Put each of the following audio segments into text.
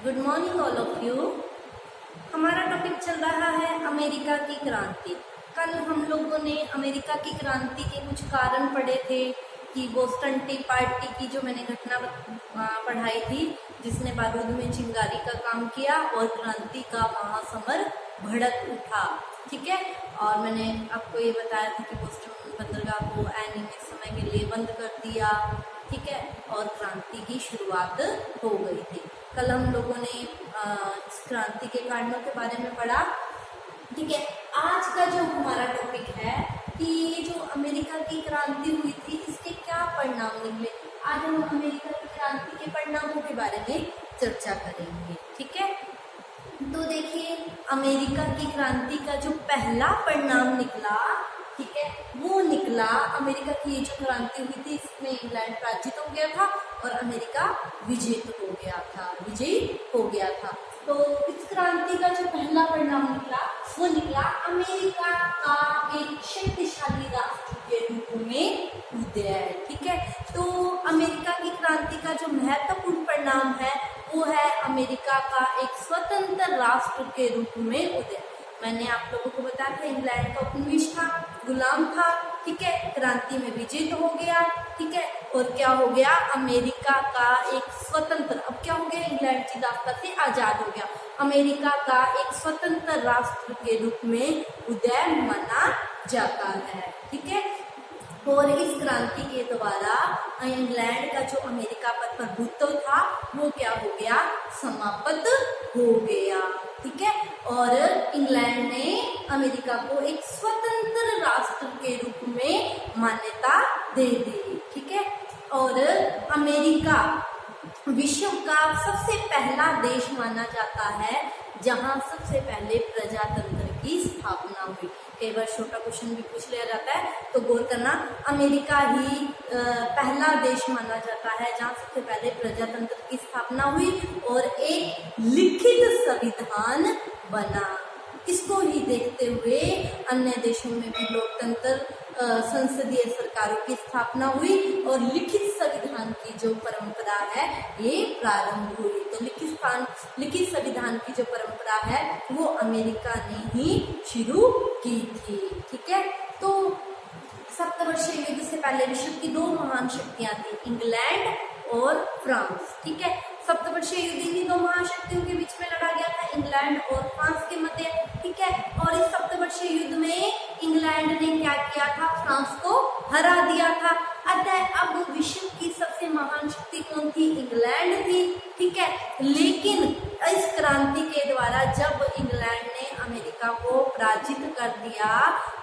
Good morning all of you. हमारा topic चल रहा है अमेरिका की क्रांति। कल हम लोगों ने अमेरिका की क्रांति के कुछ कारण पढ़े थे कि बोस्टन टी पार्टी की जो मैंने घटना पढ़ाई थी जिसने बारूद में चिंगारी का काम किया और क्रांति का महासमर भड़क उठा। ठीक है, और मैंने आपको ये बताया था कि बोस्टन बंदरगाह को अनियमित समय के लिए बंद कर दिया। ठीक है, और क्रांति की शुरुआत हो गई थी। कल हम लोगों ने इस क्रांति के कारणों के बारे में पढ़ा। ठीक है, आज का जो हमारा टॉपिक है कि ये जो अमेरिका की क्रांति हुई थी इसके क्या परिणाम निकले। आज हम अमेरिका की क्रांति के परिणामों के बारे में चर्चा करेंगे। ठीक है, तो देखिए अमेरिका की क्रांति का जो पहला परिणाम निकला, ठीक है, वो निकला अमेरिका की ये जो क्रांति हुई थी इसमें इंग्लैंड पराजित हो गया था और अमेरिका विजयी हो गया था। तो इस क्रांति का जो पहला परिणाम निकला वो निकला अमेरिका का एक शक्तिशाली राष्ट्र के रूप में उदय। ठीक है, तो अमेरिका की क्रांति का जो महत्वपूर्ण परिणाम है वो है अमेरिका का एक स्वतंत्र राष्ट्र के रूप में उदय। मैंने आप लोगों को बताया था इंग्लैंड का उपनिवेश था, गुलाम था। ठीक है, क्रांति में विजयी हो गया। ठीक है, और क्या हो गया, अमेरिका का एक स्वतंत्र, अब क्या हो गया, इंग्लैंड की दास्ता से आजाद हो गया, अमेरिका का एक स्वतंत्र राष्ट्र के रूप में उदय माना जाता है। ठीक है, और इस क्रांति के द्वारा इंग्लैंड का जो अमेरिका पर प्रभुत्व था वो क्या हो गया, समाप्त हो गया। ठीक है, और इंग्लैंड ने अमेरिका को एक स्वतंत्र राष्ट्र के रूप में मान्यता दे दी। ठीक है, और अमेरिका विश्व का सबसे पहला देश माना जाता है जहां सबसे पहले प्रजातंत्र की स्थापना हुई। कई बार छोटा क्वेश्चन भी पूछ लिया जाता है तो गौर करना, अमेरिका ही पहला देश माना जाता है जहां सबसे पहले प्रजातंत्र की स्थापना हुई और एक लिखित संविधान बना। इसको ही देखते हुए अन्य देशों में भी लोकतंत्र, संसदीय सरकारों की स्थापना हुई और लिखित संविधान की जो परंपरा है ये प्रारंभ हुई। तो लिखित संविधान की जो परंपरा है वो अमेरिका ने ही शुरू की थी। ठीक है, तो सप्तवर्षीय युद्ध से पहले विश्व की दो महान शक्तियां थी, इंग्लैंड और फ्रांस। ठीक है, सप्तवर्षीय युद्ध इन्हीं दो महाशक्तियों के बीच में लड़ा गया था, इंग्लैंड और फ्रांस के मध्य। ठीक है, और इस सप्तवर्षीय युद्ध में इंग्लैंड ने क्या किया था, फ्रांस को हरा दिया था। अतः अब विश्व की सबसे महान शक्ति कौन थी, इंग्लैंड थी। ठीक है, लेकिन इस क्रांति के द्वारा जब इंग्लैंड ने अमेरिका को पराजित कर दिया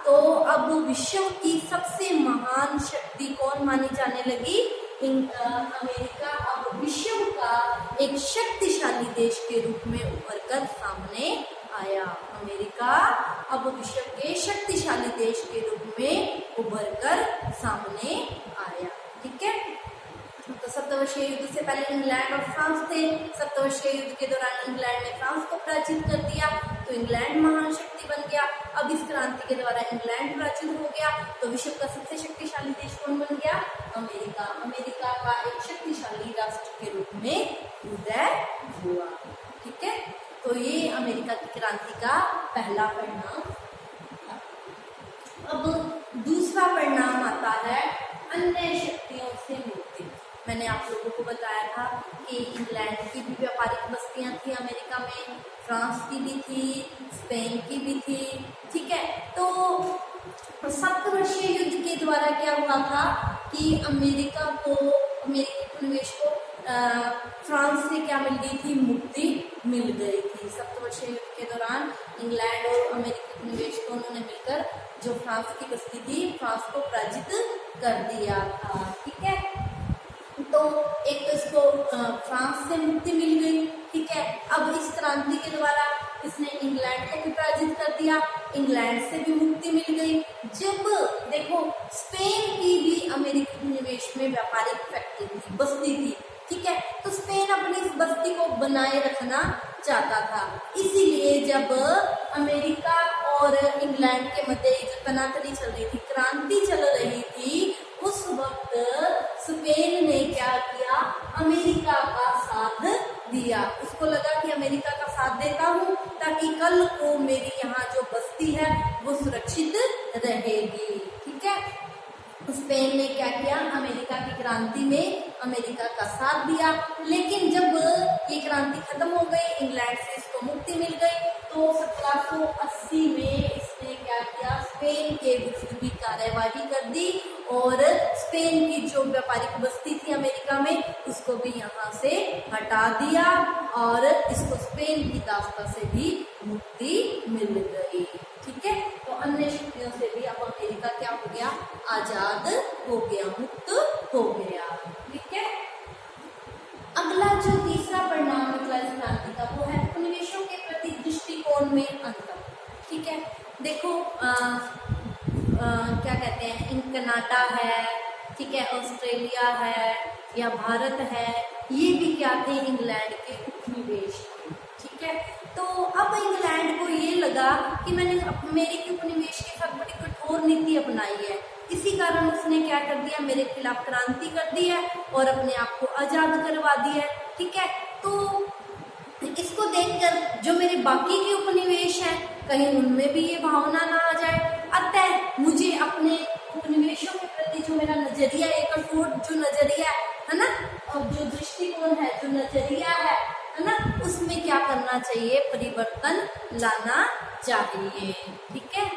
तो अब विश्व की सबसे महान शक्ति कौन मानी जाने लगी, अमेरिका अब विश्व का एक शक्तिशाली देश के रूप में उभर कर सामने आया। अमेरिका अब विश्व के शक्तिशाली देश के रूप में उभर कर सामने आया। ठीक है, तो सप्तवर्षीय युद्ध से पहले इंग्लैंड और फ्रांस थे। सप्तवर्षीय युद्ध के दौरान इंग्लैंड ने फ्रांस को पराजित कर दिया तो इंग्लैंड महान शक्ति बन गया। अब इस क्रांति के द्वारा इंग्लैंड पराजित हो गया तो विश्व का सबसे शक्तिशाली देश कौन बन गया, अमेरिका। अमेरिका का एक शक्तिशाली राष्ट्र के रूप में उदय हुआ। ठीक है, तो ये अमेरिका की क्रांति का पहला परिणाम था। अब दूसरा परिणाम आता है अन्य शक्तियों से मुक्ति। मैंने आप लोगों को बताया था कि इंग्लैंड की भी व्यापारिक बस्तियां थी अमेरिका में, फ्रांस की भी थी, स्पेन की भी थी। ठीक है, तो सप्तवर्षीय युद्ध के द्वारा क्या हुआ था कि अमेरिका उपनिवेश को फ्रांस से क्या मिल गई थी, मुक्ति मिल गई थी। सप्तवर्षीय युद्ध के दौरान इंग्लैंड और अमेरिकी उपनिवेश दोनों ने मिलकर जो फ्रांस की बस्ती थी फ्रांस को पराजित कर दिया था। ठीक है, तो एक तो इसको फ्रांस से मुक्ति मिल गई। ठीक है, अब इस क्रांति के द्वारा इसने इंग्लैंड को भी पराजित कर दिया, इंग्लैंड से भी मुक्ति मिल गई। जब देखो स्पेन की भी अमेरिकी उपनिवेश में व्यापारिक फैक्ट्री थी, बस्ती थी। ठीक है, तो स्पेन अपनी इस बस्ती को बनाए रखना चाहता था, इसीलिए जब अमेरिका और इंग्लैंड के मध्य जो तनातनी चल रही थी, क्रांति चल रही थी, उस वक्त स्पेन ने क्या किया, अमेरिका का साथ दिया। उसको लगा कल को मेरी यहाँ जो बस्ती है वो सुरक्षित रहेगी। ठीक है, स्पेन ने क्या किया, अमेरिका की क्रांति में अमेरिका का साथ दिया। लेकिन जब ये क्रांति खत्म हो गई, इंग्लैंड से इसको मुक्ति मिल गई, तो 1780 में इसने क्या किया, स्पेन के विरुद्ध भी कार्यवाही कर दी और स्पेन की जो व्यापारिक बस्ती थी अमेरिका में उसको भी यहाँ से हटा दिया और इसको स्पेन की दास्ता से भी मुक्ति मिल गई। ठीक है, तो अन्य शक्तियों से भी अब अमेरिका क्या हो गया, आजाद हो गया, मुक्त हो गया। ठीक है, अगला जो तीसरा परिणाम निकला इस क्रांति का वो है उपनिवेशों के प्रति दृष्टिकोण में अंतर। ठीक है, देखो क्या कहते हैं, इन कनाडा है, ठीक है, ऑस्ट्रेलिया है या भारत है, ये भी क्या थे, इंग्लैंड के उपनिवेश थे। ठीक है, तो अब इंग्लैंड को ये लगा कि मैंने अमेरिकी उपनिवेश के साथ बड़ी कठोर नीति अपनाई है, इसी कारण उसने क्या कर दिया, मेरे खिलाफ क्रांति कर दी है और अपने आप को आजाद करवा दिया है। ठीक है, तो इसको देखकर जो मेरे बाकी के उपनिवेश हैं कहीं उनमें भी ये भावना ना आ जाए, अतः मुझे अपने उपनिवेशों के प्रति जो मेरा नजरिया, एक कठोर जो नजरिया है ना, और जो दृष्टिकोण है, जो नजरिया है ना, उसमें क्या करना चाहिए, परिवर्तन लाना चाहिए। ठीक है,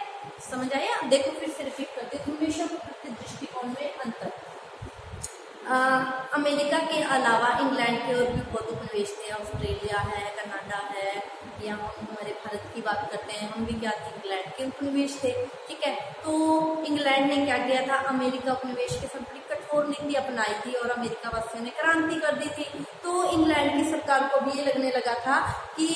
समझ आया? देखो फिर से रिपीट करते, उपनिवेशों के प्रति दृष्टिकोण में अंतर। अमेरिका के अलावा इंग्लैंड के और भी बहुत उपनिवेश थे, ऑस्ट्रेलिया है, कनाडा है, या हम हमारे भारत की बात करते हैं, हम भी क्या थे, इंग्लैंड के उपनिवेश थे। ठीक है, तो इंग्लैंड ने क्या किया था, अमेरिका उपनिवेश के साथ बड़ी कठोर नीति अपनाई थी और अमेरिका वासियों ने क्रांति कर दी थी। तो इंग्लैंड की सरकार को भी ये लगने लगा था कि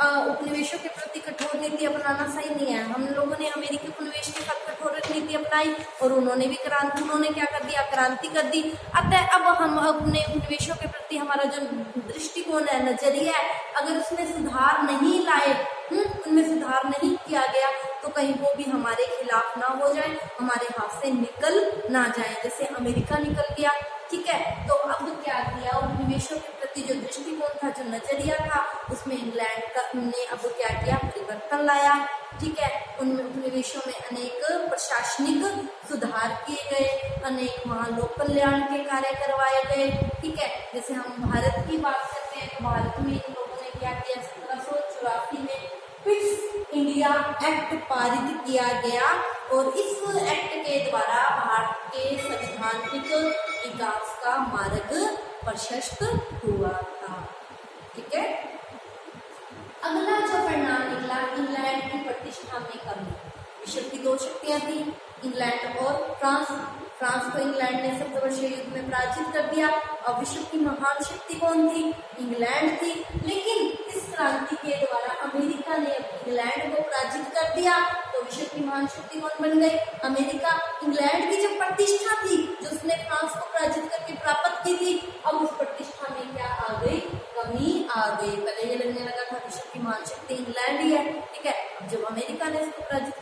उपनिवेशों के प्रति कठोर नीति अपनाना सही नहीं है, हम लोगों ने अमेरिकी उपनिवेश के साथ कठोर नीति अपनाई और उन्होंने भी उन्होंने क्या कर दिया, क्रांति कर दी। अतः अब हम अपने उपनिवेशों के प्रति हमारा जो दृष्टिकोण है, नजरिया है, अगर उसमें सुधार नहीं लाए, उनमें सुधार नहीं किया गया तो कहीं वो भी हमारे खिलाफ ना हो जाए, हमारे हाथ से निकल ना जाए, जैसे अमेरिका निकल गया। ठीक है, तो अब क्या किया, उपनिवेशों के प्रति जो दृष्टिकोण था, जो नजरिया था, उसमें इंग्लैंड ने अब क्या किया, परिवर्तन लाया। ठीक है, उनमें उपनिवेशों में अनेक प्रशासनिक सुधार किए गए, अनेक वहाँ लोक कल्याण के कार्य करवाए गए। ठीक है, जैसे हम भारत की बात करते हैं तो भारत में इन लोगों ने क्या किया, 1784 में क्विट इंडिया एक्ट पारित किया गया और इस एक्ट के द्वारा भारत के संवैधानिक विकास का मार्ग प्रशस्त हुआ था। ठीक है, अगला जो परिणाम निकला, इंग्लैंड की प्रतिष्ठा में कमी। विश्व की दो शक्तियां थी, इंग्लैंड और फ्रांस। फ्रांस को इंग्लैंड ने सप्तवर्षीय युद्ध में पराजित कर दिया और विश्व की महान शक्ति कौन थी, इंग्लैंड थी। लेकिन इस क्रांति के द्वारा अमेरिका ने इंग्लैंड को पराजित कर दिया तो विश्व की महान शक्ति कौन बन गई, अमेरिका। इंग्लैंड की जो प्रतिष्ठा थी, जो उसने फ्रांस को पराजित करके प्राप्त की थी, अब उस प्रतिष्ठा में क्या आ गई, कमी आ गई। पहले ये लगने लगा था विश्व की महान शक्ति इंग्लैंड ही है। ठीक है, अब जब अमेरिका ने इसको पराजित